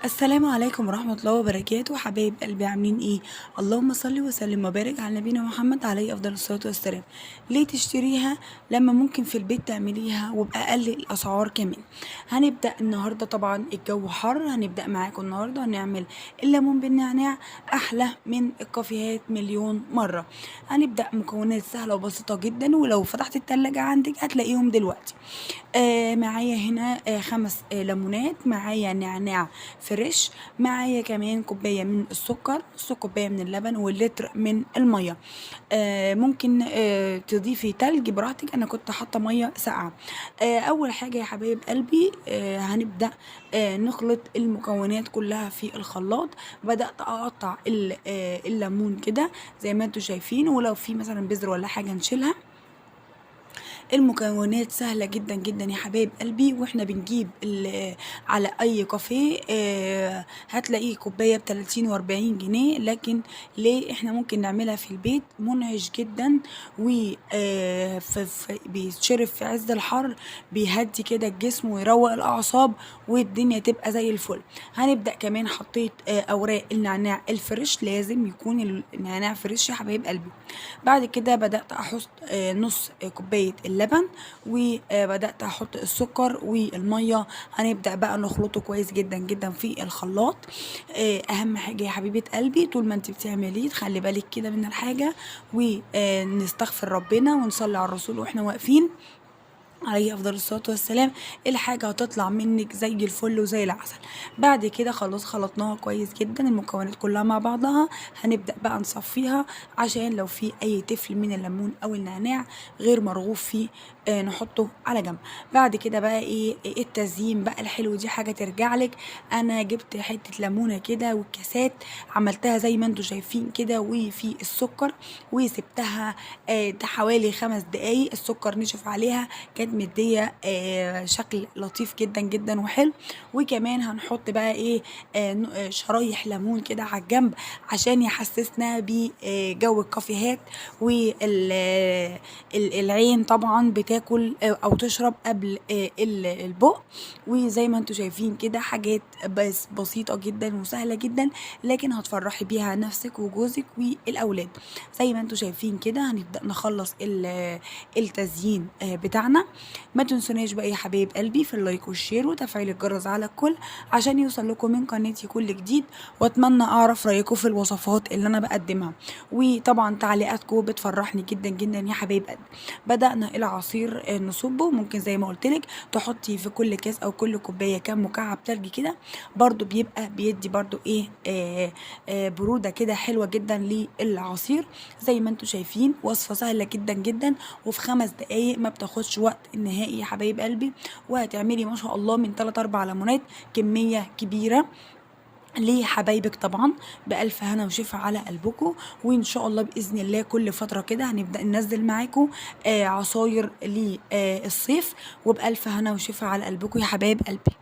السلام عليكم ورحمة الله وبركاته، حبايب قلبي عاملين ايه؟ اللهم صل وسلم وبارك على نبينا محمد عليه افضل الصلاة والسلام. ليه تشتريها لما ممكن في البيت تعمليها وبأقل الاسعار كمان؟ هنبدأ النهاردة، طبعا الجو حر، هنبدأ معاكم النهاردة هنعمل الليمون بالنعناع، احلى من الكافيهات مليون مرة. هنبدأ مكونات سهلة وبسيطة جدا، ولو فتحت التلاجة عندك هتلاقيهم دلوقتي. معايا هنا 5 ليمونات، معايا نعناع فريش، معايا كمان كوباية من السكر، نص كوباية من اللبن، واللتر من المية. ممكن تضيفي تلج براحتك، انا كنت حاطة مية ساقعة. اول حاجة يا حبايب قلبي، هنبدأ نخلط المكونات كلها في الخلاط. بدأت اقطع الليمون كده زي ما انتوا شايفين، ولو في مثلا بذر ولا حاجة نشيلها. المكونات سهلة جدا جدا يا حبايب قلبي، واحنا بنجيب على اي كافيه هتلاقيه كوباية ب30 و40 جنيه، لكن ليه احنا ممكن نعملها في البيت؟ منعش جدا، و بيتشرب في عز الحر، بيهدي كده الجسم ويروق الاعصاب، والدنيا تبقى زي الفل. هنبدأ كمان، حطيت اوراق النعناع الفريش، لازم يكون النعناع فريش يا حبايب قلبي. بعد كده بدأت احط نص كوباية اللبن، وبدأت احط السكر والمية. هنبدأ بقى نخلطه كويس جدا جدا في الخلاط. اهم حاجة يا حبيبة قلبي، طول ما انت بتعمليه تخلي بالك كده من الحاجة، ونستغفر ربنا ونصلي على الرسول واحنا واقفين عليه افضل الصلاه والسلام. الحاجه هتطلع منك زي الفل وزي العسل. بعد كده خلاص خلطناها كويس جدا، المكونات كلها مع بعضها. هنبدا بقى نصفيها، عشان لو في اي تفل من الليمون او النعناع غير مرغوب فيه نحطه على جنب. بعد كده بقى إيه التزيين بقى الحلو، دي حاجه ترجع لك. انا جبت حته ليمونه كده والكاسات، عملتها زي ما انتوا شايفين كده، وفي السكر، وسبتها ده حوالي 5 دقايق. السكر نشف عليها، كانت مديه شكل لطيف جدا جدا وحلو. وكمان هنحط بقى شرايح ليمون كده على الجنب، عشان يحسسنا بجو الكافيهات. والعين طبعا بتاكل او تشرب قبل البق. وزي ما انتوا شايفين كده، حاجات بس بسيطة جدا وسهلة جدا، لكن هتفرحي بيها نفسك وجوزك والاولاد. زي ما انتوا شايفين كده، هنبدأ نخلص التزيين بتاعنا. ما تنسوناش بقى يا حبايب قلبي في اللايك والشير وتفعيل الجرس على الكل، عشان يوصل لكم من قناتي كل جديد. واتمنى اعرف رايكم في الوصفات اللي انا بقدمها، وطبعا تعليقاتكم بتفرحني جدا جدا يا حبايب قلبي. بدأنا العصير نصبه، ممكن زي ما قلت لك تحطي في كل كاس او كل كوبايه كام مكعب تلج كده، برضو بيبقى بيدي برضو بروده كده حلوه جدا للعصير. زي ما انتوا شايفين، وصفه سهله جدا جدا، وفي 5 دقايق ما بتاخدش وقت النهائي يا حبايب قلبي. وهتعملي ما شاء الله من 3 4 ليمونات، كميه كبيره لحبايبك طبعا. بألف هنا وشفا على قلبكم. وإن شاء الله بإذن الله كل فترة كده هنبدأ ننزل معاكم عصاير للصيف. وبألف هنا وشفا على قلبكم يا حبايب قلبي.